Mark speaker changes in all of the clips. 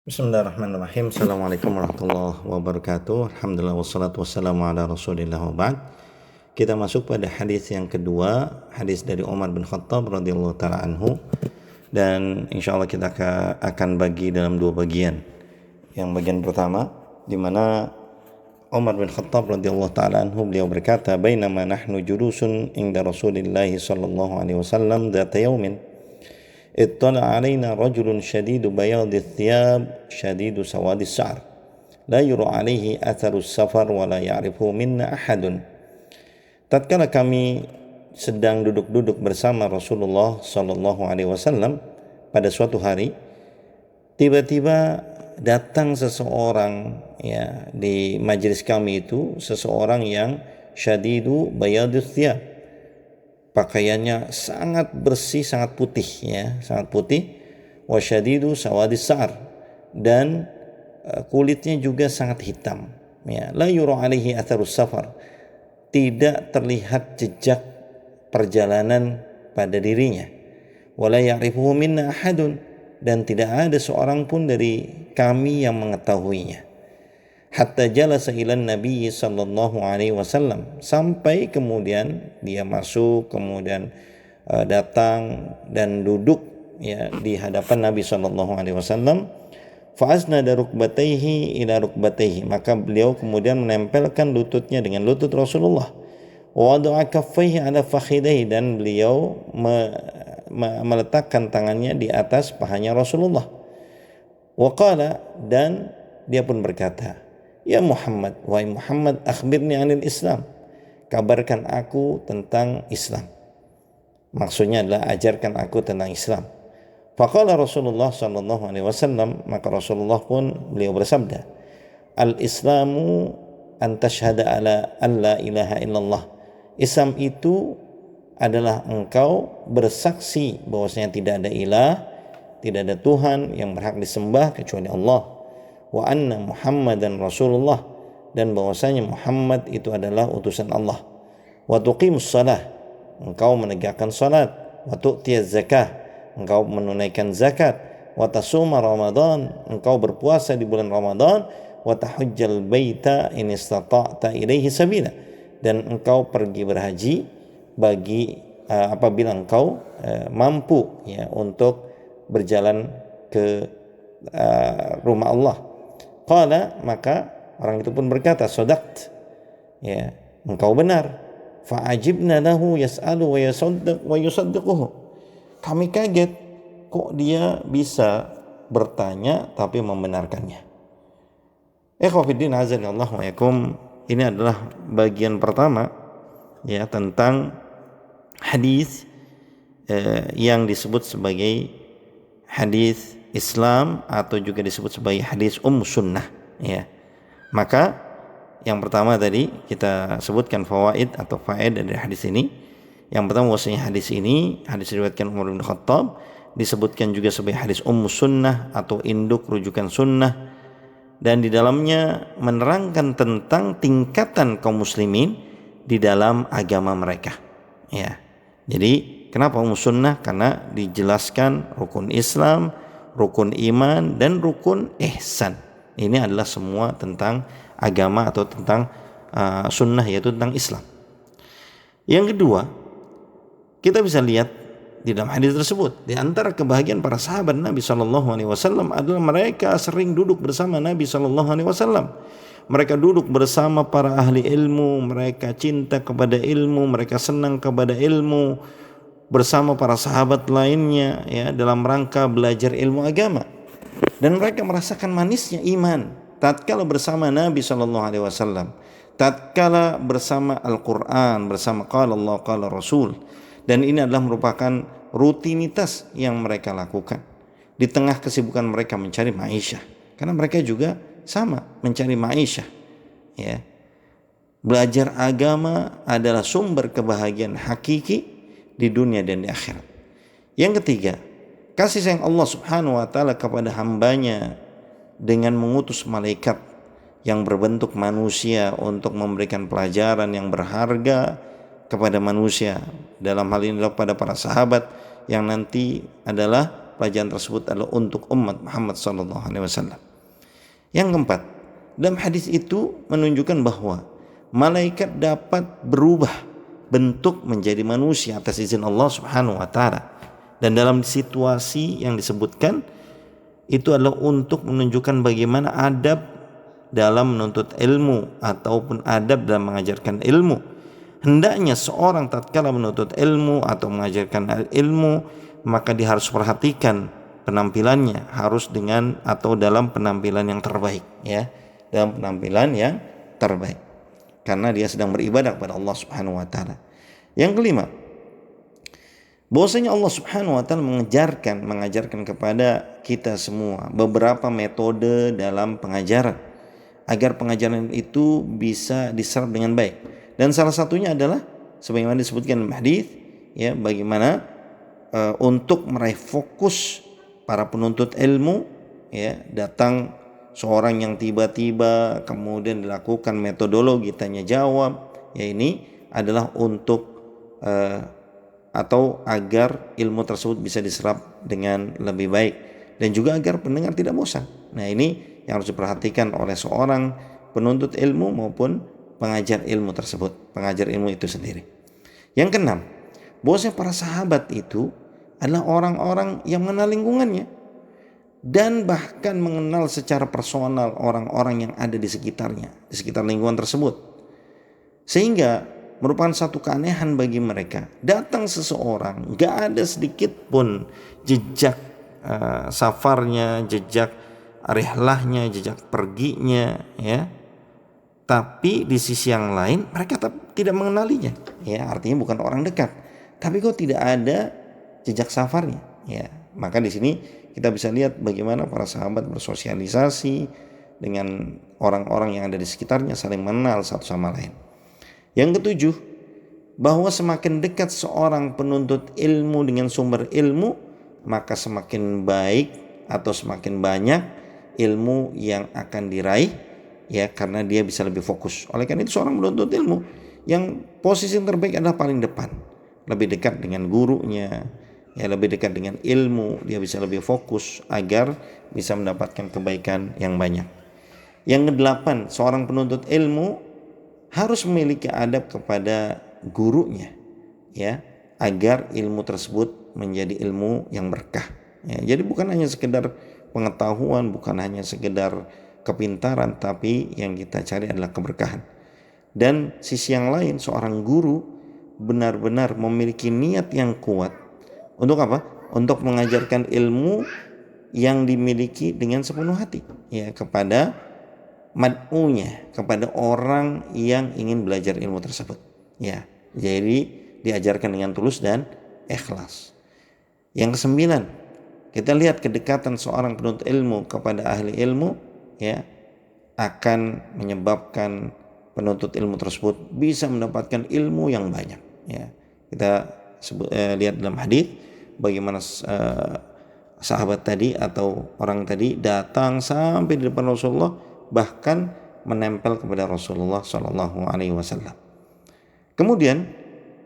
Speaker 1: Bismillahirrahmanirrahim. Assalamualaikum warahmatullahi wabarakatuh. Alhamdulillah wassalatu wassalamu ala rasulillah wa ba'd. Kita masuk pada hadis yang kedua, hadis dari Umar bin Khattab radhiyallahu ta'ala anhu. Dan insya Allah kita akan bagi dalam dua bagian. Yang bagian pertama, di mana Umar bin Khattab radhiyallahu ta'ala anhu beliau berkata, "Bainama nahnu julusun inda Rasulillah sallallahu alaihi wasallam dzata yaumin اطلع علينا رجل شديد بياض الثياب شديد سواد الشعر لا يرى عليه أثر السفر ولا يعرفه منا أحد." Tatkala kami sedang duduk-duduk bersama Rasulullah sallallahu alaihi wasallam pada suatu hari, tiba-tiba datang seseorang di majelis kami itu, seseorang yang syadidu bayadus thiyab, pakaiannya sangat bersih, sangat putih sangat putih, wa syadidu sawadis sa'r, dan kulitnya juga sangat hitam la yura alaihi atharus safar, tidak terlihat jejak perjalanan pada dirinya, wala ya'rifuhu minna ahadun, dan tidak ada seorang pun dari kami yang mengetahuinya. Hatta jalasa ilan Nabi sallallahu alaihi wasallam, sampai kemudian dia masuk, kemudian datang dan duduk di hadapan Nabi sallallahu alaihi wasallam. Fa asnada rukbatayhi ila rukbatayhi, maka beliau kemudian menempelkan lututnya dengan lutut Rasulullah. Wa wada'a kaffayhi ala fakhidayhi, dan beliau meletakkan tangannya di atas pahanya Rasulullah. Wa qala, dan dia pun berkata, "Ya Muhammad, wahai Muhammad, akhbirni anil Islam, kabarkan aku tentang Islam." Maksudnya adalah ajarkan aku tentang Islam. Faqala Rasulullah sallallahu alaihi wasallam, maka Rasulullah pun beliau bersabda, "Al-Islamu an tashhada ala an la ilaha illallah." Islam itu adalah engkau bersaksi bahwasanya tidak ada ilah, tidak ada Tuhan yang berhak disembah kecuali Allah, wa anna Muhammadan Rasulullah, dan bahwasanya Muhammad itu adalah utusan Allah, wa tuqimus shalah, engkau menegakkan salat, wa tu'tiyaz zakah, engkau menunaikan zakat, wa tasuma Ramadan, engkau berpuasa di bulan Ramadan, wa tahujjal baita in istata'ta ilaihi sabila, dan engkau pergi berhaji bagi apabila engkau mampu untuk berjalan ke rumah Allah. Qala, maka orang itu pun berkata, "Sadaqt," engkau benar. Fa'ajibna lahu yas'alu wa yusaddiquhu. Kami kaget, kok dia bisa bertanya tapi membenarkannya. Ikhwatiddin azanillah wa yakum, ini adalah bagian pertama tentang hadis yang disebut sebagai hadis Islam atau juga disebut sebagai hadis sunnah Maka yang pertama tadi kita sebutkan fawaid atau faedah dari hadis ini. Yang pertama, bahwasanya hadis ini, hadis diriwayatkan Umar bin Khattab, disebutkan juga sebagai hadis sunnah atau induk rujukan sunnah, dan di dalamnya menerangkan tentang tingkatan kaum muslimin di dalam agama mereka. Jadi kenapa sunnah? Karena dijelaskan rukun Islam, rukun iman, dan rukun ihsan. Ini adalah semua tentang agama atau tentang sunnah, yaitu tentang Islam. Yang kedua, kita bisa lihat di dalam hadis tersebut, di antara kebahagiaan para sahabat Nabi sallallahu alaihi wasallam adalah mereka sering duduk bersama Nabi sallallahu alaihi wasallam. Mereka duduk bersama para ahli ilmu, mereka cinta kepada ilmu, mereka senang kepada ilmu bersama para sahabat lainnya dalam rangka belajar ilmu agama. Dan mereka merasakan manisnya iman tatkala bersama Nabi sallallahu alaihi wasallam, tatkala bersama Al-Qur'an, bersama qala Allah qala Rasul. Dan ini adalah merupakan rutinitas yang mereka lakukan di tengah kesibukan mereka mencari ma'isyah, karena mereka juga sama mencari ma'isyah. Belajar agama adalah sumber kebahagiaan hakiki di dunia dan di akhirat. Yang ketiga, kasih sayang Allah subhanahu wa ta'ala kepada hambanya dengan mengutus malaikat yang berbentuk manusia untuk memberikan pelajaran yang berharga kepada manusia. Dalam hal ini pada para sahabat yang nanti adalah pelajaran tersebut adalah untuk umat Muhammad SAW. Yang keempat, dalam hadis itu menunjukkan bahwa malaikat dapat berubah bentuk menjadi manusia atas izin Allah Subhanahu wa taala. Dan dalam situasi yang disebutkan itu adalah untuk menunjukkan bagaimana adab dalam menuntut ilmu ataupun adab dalam mengajarkan ilmu. Hendaknya seorang tatkala menuntut ilmu atau mengajarkan ilmu, maka dia harus perhatikan penampilannya, harus dengan atau dalam penampilan yang terbaik, ya, dalam penampilan yang terbaik, karena dia sedang beribadah kepada Allah Subhanahu wa taala. Yang kelima, bahwasanya Allah Subhanahu wa taala mengajarkan kepada kita semua beberapa metode dalam pengajaran agar pengajaran itu bisa diserap dengan baik. Dan salah satunya adalah sebagaimana disebutkan dalam hadis, ya, bagaimana untuk meraih fokus para penuntut ilmu, ya, datang seorang yang tiba-tiba kemudian dilakukan metodologi tanya jawab, ya, ini adalah untuk atau agar ilmu tersebut bisa diserap dengan lebih baik dan juga agar pendengar tidak bosan. Nah, ini yang harus diperhatikan oleh seorang penuntut ilmu maupun pengajar ilmu tersebut, pengajar ilmu itu sendiri. Yang keenam, bahwasanya para sahabat itu adalah orang-orang yang mengenal lingkungannya dan bahkan mengenal secara personal orang-orang yang ada di sekitarnya, di sekitar lingkungan tersebut. Sehingga merupakan satu keanehan bagi mereka. Datang seseorang, gak ada sedikit pun jejak safarnya, jejak rihlahnya, jejak perginya, ya. Tapi di sisi yang lain mereka tidak mengenalinya, ya, artinya bukan orang dekat. Tapi kok tidak ada jejak safarnya, ya. Maka di sini kita bisa lihat bagaimana para sahabat bersosialisasi dengan orang-orang yang ada di sekitarnya, saling mengenal satu sama lain. Yang ketujuh, bahwa semakin dekat seorang penuntut ilmu dengan sumber ilmu, maka semakin baik atau semakin banyak ilmu yang akan diraih, ya, karena dia bisa lebih fokus. Oleh karena itu seorang penuntut ilmu yang posisi yang terbaik adalah paling depan, lebih dekat dengan gurunya, ya, lebih dekat dengan ilmu, dia bisa lebih fokus agar bisa mendapatkan kebaikan yang banyak. Yang kedelapan, seorang penuntut ilmu harus memiliki adab kepada gurunya, ya, agar ilmu tersebut menjadi ilmu yang berkah, ya. Jadi bukan hanya sekedar pengetahuan, bukan hanya sekedar kepintaran, tapi yang kita cari adalah keberkahan. Dan sisi yang lain, seorang guru benar-benar memiliki niat yang kuat untuk apa? Untuk mengajarkan ilmu yang dimiliki dengan sepenuh hati, ya, kepada mad'unya, kepada orang yang ingin belajar ilmu tersebut, ya. Jadi diajarkan dengan tulus dan ikhlas. Yang kesembilan, kita lihat kedekatan seorang penuntut ilmu kepada ahli ilmu, ya, akan menyebabkan penuntut ilmu tersebut bisa mendapatkan ilmu yang banyak, ya. Kita lihat dalam hadis bagaimana sahabat tadi atau orang tadi datang sampai di depan Rasulullah, bahkan menempel kepada Rasulullah Shallallahu Alaihi Wasallam. Kemudian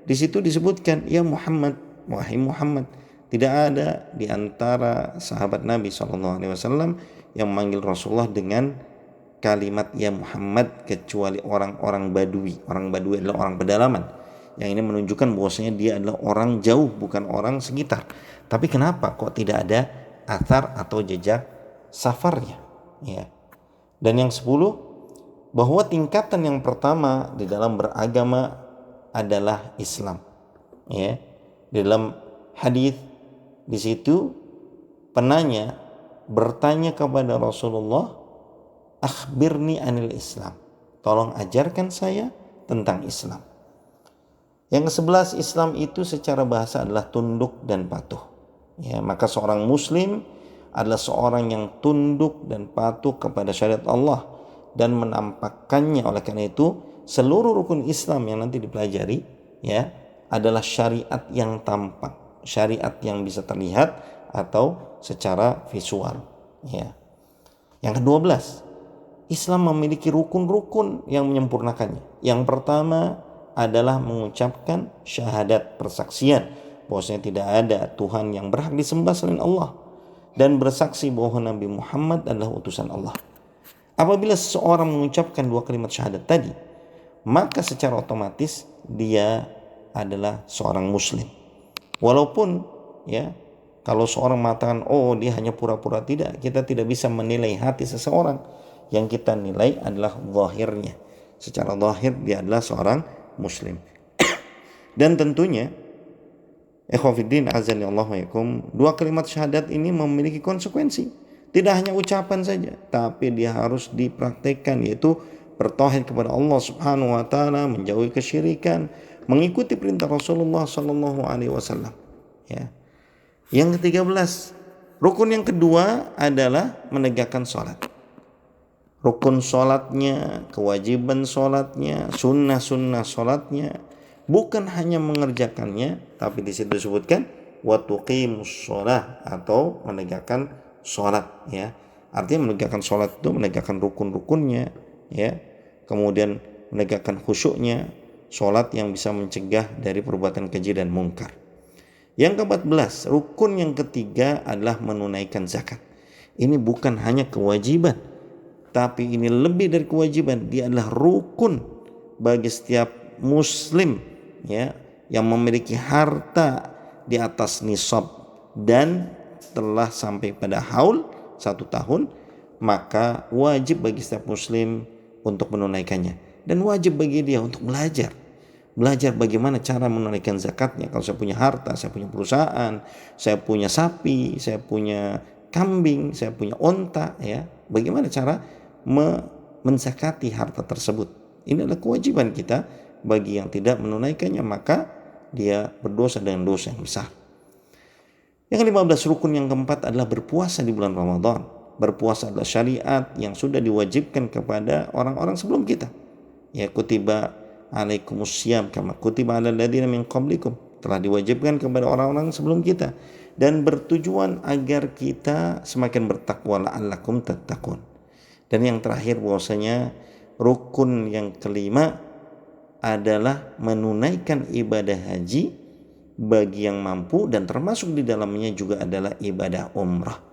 Speaker 1: di situ disebutkan, ya Muhammad, wahai Muhammad, tidak ada di antara sahabat Nabi Shallallahu Alaihi Wasallam yang memanggil Rasulullah dengan kalimat ya Muhammad kecuali orang-orang Badui. Orang Badui adalah orang pedalaman. Yang ini menunjukkan bahwasanya dia adalah orang jauh, bukan orang sekitar. Tapi kenapa kok tidak ada athar atau jejak safarnya, ya? Dan yang 10, bahwa tingkatan yang pertama di dalam beragama adalah Islam, ya. Di dalam hadis di situ penanya bertanya kepada Rasulullah, akhbirni anil Islam, tolong ajarkan saya tentang Islam. Yang ke-11, Islam itu secara bahasa adalah tunduk dan patuh, ya. Maka seorang muslim adalah seorang yang tunduk dan patuh kepada syariat Allah dan menampakkannya. Oleh karena itu seluruh rukun Islam yang nanti dipelajari, ya, adalah syariat yang tampak, syariat yang bisa terlihat atau secara visual, ya. Yang ke-12, Islam memiliki rukun-rukun yang menyempurnakannya. Yang pertama adalah mengucapkan syahadat, persaksian bahwasanya tidak ada Tuhan yang berhak disembah selain Allah, dan bersaksi bahwa Nabi Muhammad adalah utusan Allah. Apabila seseorang mengucapkan dua kalimat syahadat tadi, maka secara otomatis dia adalah seorang muslim. Walaupun ya, kalau seorang mengatakan oh dia hanya pura-pura, tidak, kita tidak bisa menilai hati seseorang. Yang kita nilai adalah zahirnya. Secara zahir dia adalah seorang muslim. Dan tentunya ikhwatiddin azani Allah wa yakum, dua kalimat syahadat ini memiliki konsekuensi. Tidak hanya ucapan saja, tapi dia harus dipraktekkan, yaitu bertauhid kepada Allah Subhanahu wa taala, menjauhi kesyirikan, mengikuti perintah Rasulullah sallallahu alaihi wasallam. Ya. Yang ke-13, rukun yang kedua adalah menegakkan salat. Rukun salatnya, kewajiban salatnya, sunnah-sunnah salatnya, bukan hanya mengerjakannya, tapi di situ disebutkan wa tuqimus shalah, atau menegakkan salat, ya. Artinya menegakkan salat itu menegakkan rukun-rukunnya, ya. Kemudian menegakkan khusyuknya, salat yang bisa mencegah dari perbuatan keji dan mungkar. Yang ke-14, rukun yang ketiga adalah menunaikan zakat. Ini bukan hanya kewajiban, tapi ini lebih dari kewajiban, dia adalah rukun bagi setiap muslim, ya, yang memiliki harta di atas nisab dan telah sampai pada haul 1 tahun, maka wajib bagi setiap muslim untuk menunaikannya, dan wajib bagi dia untuk belajar bagaimana cara menunaikan zakatnya. Kalau saya punya harta, saya punya perusahaan, saya punya sapi, saya punya kambing, saya punya onta, ya, bagaimana cara menzakati harta tersebut. Ini adalah kewajiban kita. Bagi yang tidak menunaikannya, maka dia berdosa dengan dosa yang besar. Yang ke-15, rukun yang keempat adalah berpuasa di bulan Ramadan. Berpuasa adalah syariat yang sudah diwajibkan kepada orang-orang sebelum kita. Ya, kutiba alaikumussyam kama kutiba alal ladzina min qablikum, telah diwajibkan kepada orang-orang sebelum kita, dan bertujuan agar kita semakin bertakwa, la'allakum tattaqun. Dan yang terakhir, bahwasanya rukun yang kelima adalah menunaikan ibadah haji bagi yang mampu, dan termasuk di dalamnya juga adalah ibadah umrah.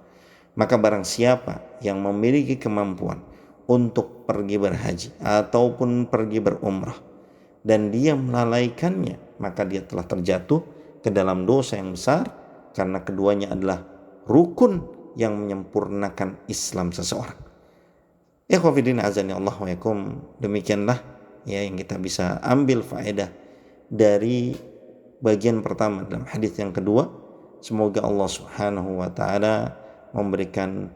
Speaker 1: Maka barang siapa yang memiliki kemampuan untuk pergi berhaji ataupun pergi berumrah dan dia melalaikannya, maka dia telah terjatuh ke dalam dosa yang besar, karena keduanya adalah rukun yang menyempurnakan Islam seseorang. Ikhwatiddin azani Allah wa yakum, demikianlah ya yang kita bisa ambil faedah dari bagian pertama dalam hadis yang kedua. Semoga Allah Subhanahu wa taala memberikan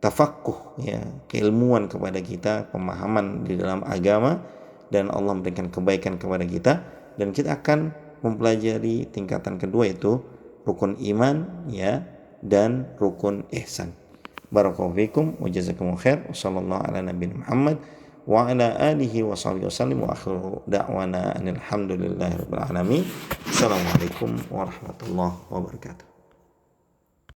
Speaker 1: tafaqquh, ya, keilmuan kepada kita, pemahaman di dalam agama, dan Allah memberikan kebaikan kepada kita, dan kita akan mempelajari tingkatan kedua, yaitu rukun iman, ya, dan rukun ihsan. Barakallahu fikum wa jazakumullahu khair. Wassallallahu ala nabiyina Muhammad wa ala alihi wa sahbihi wasallim, wa akhiru da'wana alhamdulillahi rabbil alamin. Assalamualaikum warahmatullahi wabarakatuh.